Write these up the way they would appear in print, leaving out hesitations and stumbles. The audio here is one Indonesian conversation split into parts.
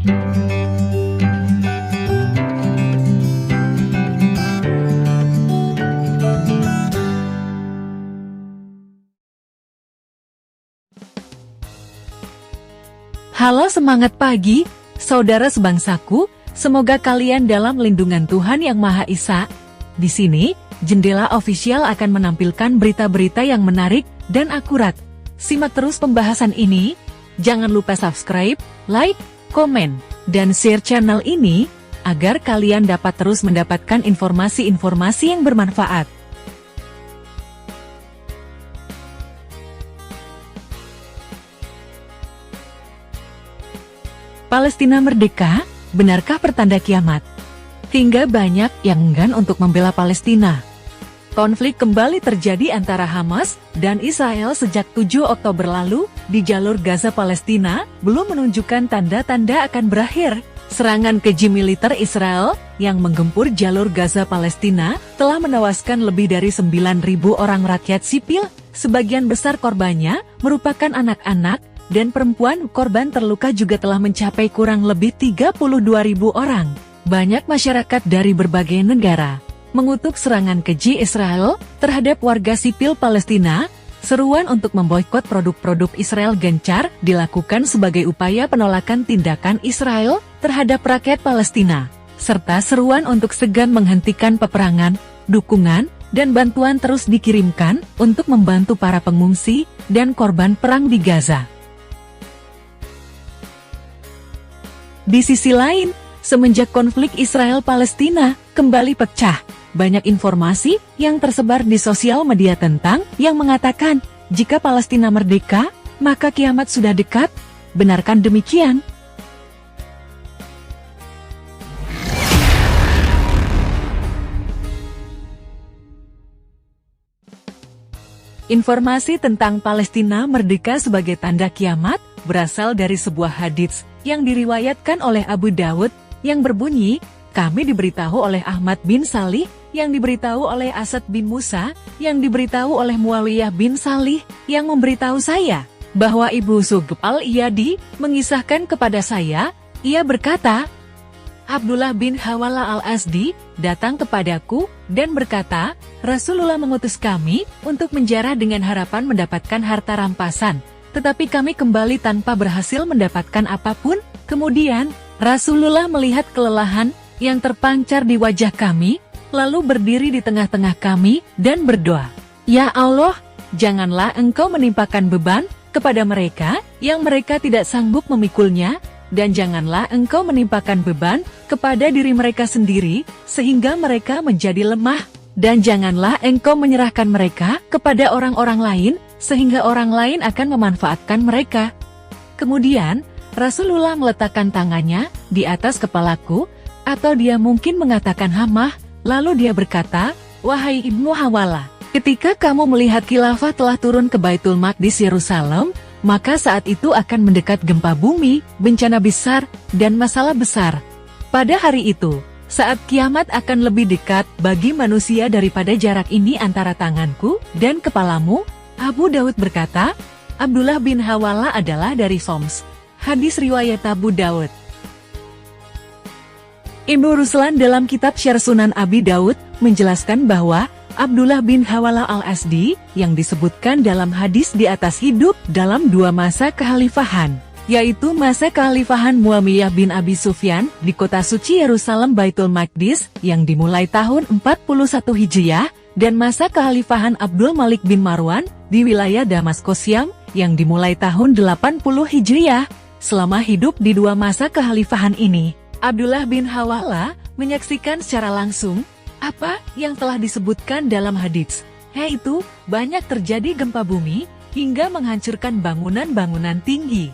Halo, semangat pagi, saudara sebangsaku, semoga kalian dalam lindungan Tuhan Yang Maha Esa. Di sini, Jendela Official akan menampilkan berita-berita yang menarik dan akurat. Simak terus pembahasan ini, jangan lupa subscribe, like, komen, dan share channel ini, agar kalian dapat terus mendapatkan informasi-informasi yang bermanfaat. Palestina merdeka, benarkah pertanda kiamat? Hingga banyak yang enggan untuk membela Palestina. Konflik kembali terjadi antara Hamas dan Israel sejak 7 Oktober lalu, di jalur Gaza Palestina, belum menunjukkan tanda-tanda akan berakhir. Serangan keji militer Israel, yang menggempur jalur Gaza Palestina, telah menewaskan lebih dari 9.000 orang rakyat sipil, sebagian besar korbannya merupakan anak-anak, dan perempuan. Korban terluka juga telah mencapai kurang lebih 32.000 orang. Banyak masyarakat dari berbagai negara mengutuk serangan keji Israel terhadap warga sipil Palestina. Seruan untuk memboikot produk-produk Israel gencar dilakukan sebagai upaya penolakan tindakan Israel terhadap rakyat Palestina, serta seruan untuk segan menghentikan peperangan. Dukungan dan bantuan terus dikirimkan untuk membantu para pengungsi dan korban perang di Gaza. Di sisi lain, semenjak konflik Israel-Palestina kembali pecah, banyak informasi yang tersebar di sosial media tentang yang mengatakan, jika Palestina merdeka, maka kiamat sudah dekat. Benarkah demikian? Informasi tentang Palestina merdeka sebagai tanda kiamat berasal dari sebuah hadits yang diriwayatkan oleh Abu Dawud, yang berbunyi, kami diberitahu oleh Ahmad bin Salih, yang diberitahu oleh Asad bin Musa, yang diberitahu oleh Muawiyah bin Salih, yang memberitahu saya, bahwa Ibu Sugb al-Iyadi mengisahkan kepada saya, ia berkata, Abdullah bin Hawala al-Asdi datang kepadaku dan berkata, Rasulullah mengutus kami untuk menjarah dengan harapan mendapatkan harta rampasan, tetapi kami kembali tanpa berhasil mendapatkan apapun. Kemudian, Rasulullah melihat kelelahan yang terpancar di wajah kami, lalu berdiri di tengah-tengah kami dan berdoa, Ya Allah, janganlah Engkau menimpakan beban kepada mereka yang mereka tidak sanggup memikulnya, dan janganlah Engkau menimpakan beban kepada diri mereka sendiri, sehingga mereka menjadi lemah, dan janganlah Engkau menyerahkan mereka kepada orang-orang lain, sehingga orang lain akan memanfaatkan mereka. Kemudian, Rasulullah meletakkan tangannya di atas kepalaku, atau dia mungkin mengatakan hamah, lalu dia berkata, Wahai Ibnu Hawala, ketika kamu melihat khilafah telah turun ke Baitul Maqdis Yerusalem, maka saat itu akan mendekat gempa bumi, bencana besar, dan masalah besar. Pada hari itu, saat kiamat akan lebih dekat bagi manusia daripada jarak ini antara tanganku dan kepalamu. Abu Dawud berkata, Abdullah bin Hawala adalah dari Homs. Hadis riwayat Abu Dawud. Ibnu Ruslan dalam kitab Syarh Sunan Abi Dawud menjelaskan bahwa Abdullah bin Hawala al-Asdi yang disebutkan dalam hadis di atas hidup dalam 2 masa kekhalifahan, yaitu masa kekhalifahan Muawiyah bin Abi Sufyan di kota suci Yerusalem Baitul Maqdis yang dimulai tahun 41 Hijriah, dan masa kekhalifahan Abdul Malik bin Marwan di wilayah Damaskus Syam yang dimulai tahun 80 Hijriah. Selama hidup di 2 masa kekhalifahan ini, Abdullah bin Hawala menyaksikan secara langsung apa yang telah disebutkan dalam hadits, yaitu banyak terjadi gempa bumi hingga menghancurkan bangunan-bangunan tinggi.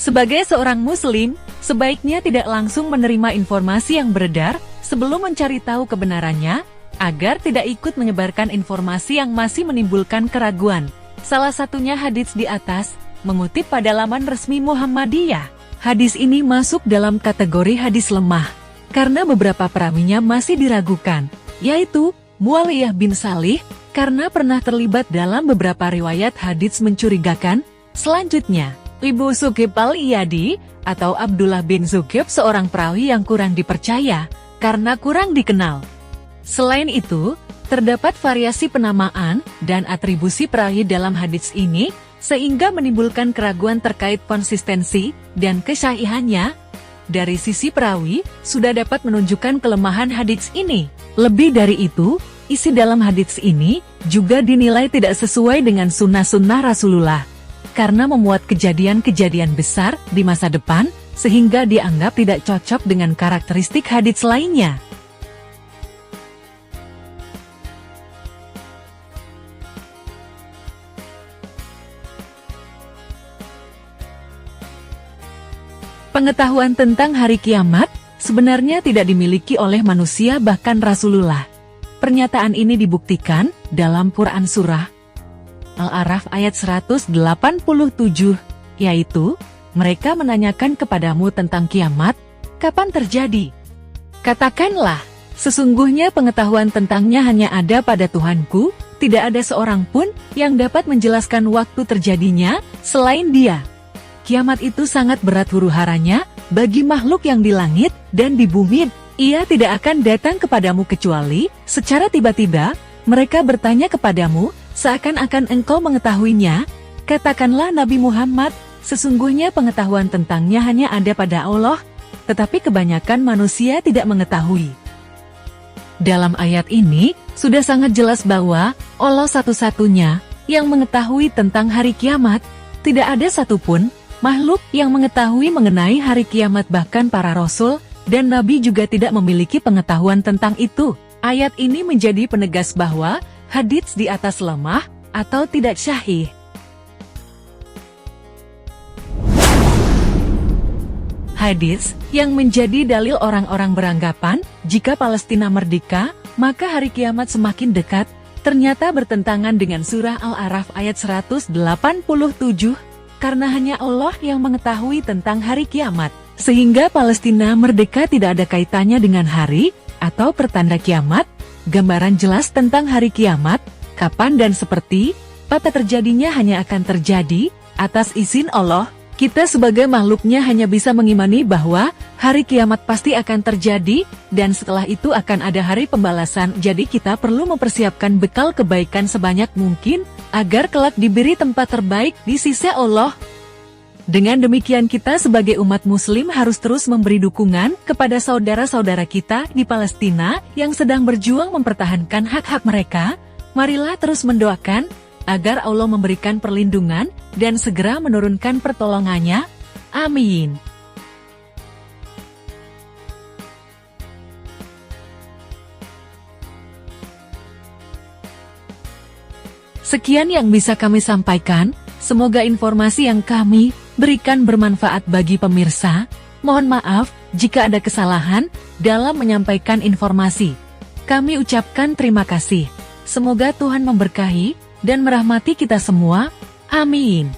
Sebagai seorang muslim, sebaiknya tidak langsung menerima informasi yang beredar sebelum mencari tahu kebenarannya, agar tidak ikut menyebarkan informasi yang masih menimbulkan keraguan. Salah satunya hadits di atas, mengutip pada laman resmi Muhammadiyah. Hadis ini masuk dalam kategori hadis lemah, karena beberapa perawinya masih diragukan. yaitu Muawiyah bin Salih, karena pernah terlibat dalam beberapa riwayat hadits mencurigakan. Selanjutnya, Ibu Sukib al-Iyadi, atau Abdullah bin Sukib, seorang perawi yang kurang dipercaya, karena kurang dikenal. Selain itu, terdapat variasi penamaan dan atribusi perawi dalam hadits ini, sehingga menimbulkan keraguan terkait konsistensi dan kesahihannya. Dari sisi perawi, sudah dapat menunjukkan kelemahan hadits ini. Lebih dari itu, isi dalam hadits ini juga dinilai tidak sesuai dengan sunnah-sunnah Rasulullah, karena memuat kejadian-kejadian besar di masa depan, sehingga dianggap tidak cocok dengan karakteristik hadits lainnya. Pengetahuan tentang hari kiamat sebenarnya tidak dimiliki oleh manusia, bahkan Rasulullah. Pernyataan ini dibuktikan dalam Quran Surah Al-A'raf ayat 187, yaitu, mereka menanyakan kepadamu tentang kiamat, kapan terjadi? Katakanlah, sesungguhnya pengetahuan tentangnya hanya ada pada Tuhanku, tidak ada seorang pun yang dapat menjelaskan waktu terjadinya selain Dia. Kiamat itu sangat berat huru-haranya bagi makhluk yang di langit dan di bumi. Ia tidak akan datang kepadamu kecuali secara tiba-tiba. Mereka bertanya kepadamu, seakan-akan engkau mengetahuinya. Katakanlah Nabi Muhammad, sesungguhnya pengetahuan tentangnya hanya ada pada Allah, tetapi kebanyakan manusia tidak mengetahui. Dalam ayat ini, sudah sangat jelas bahwa Allah satu-satunya yang mengetahui tentang hari kiamat. Tidak ada satupun makhluk yang mengetahui mengenai hari kiamat, bahkan para rasul dan nabi juga tidak memiliki pengetahuan tentang itu. Ayat ini menjadi penegas bahwa hadits di atas lemah atau tidak sahih. Hadits yang menjadi dalil orang-orang beranggapan jika Palestina merdeka, maka hari kiamat semakin dekat, ternyata bertentangan dengan surah Al-A'raf ayat 187. Karena hanya Allah yang mengetahui tentang hari kiamat, sehingga Palestina merdeka tidak ada kaitannya dengan hari atau pertanda kiamat. Gambaran jelas tentang hari kiamat, kapan dan seperti apa terjadinya hanya akan terjadi atas izin Allah. Kita sebagai makhluknya hanya bisa mengimani bahwa hari kiamat pasti akan terjadi, dan setelah itu akan ada hari pembalasan. Jadi kita perlu mempersiapkan bekal kebaikan sebanyak mungkin, agar kelak diberi tempat terbaik di sisi Allah. Dengan demikian kita sebagai umat muslim harus terus memberi dukungan kepada saudara-saudara kita di Palestina yang sedang berjuang mempertahankan hak-hak mereka. Marilah terus mendoakan agar Allah memberikan perlindungan dan segera menurunkan pertolongannya. Amin. Sekian yang bisa kami sampaikan, semoga informasi yang kami berikan bermanfaat bagi pemirsa. Mohon maaf jika ada kesalahan dalam menyampaikan informasi. Kami ucapkan terima kasih. Semoga Tuhan memberkahi dan merahmati kita semua. Amin.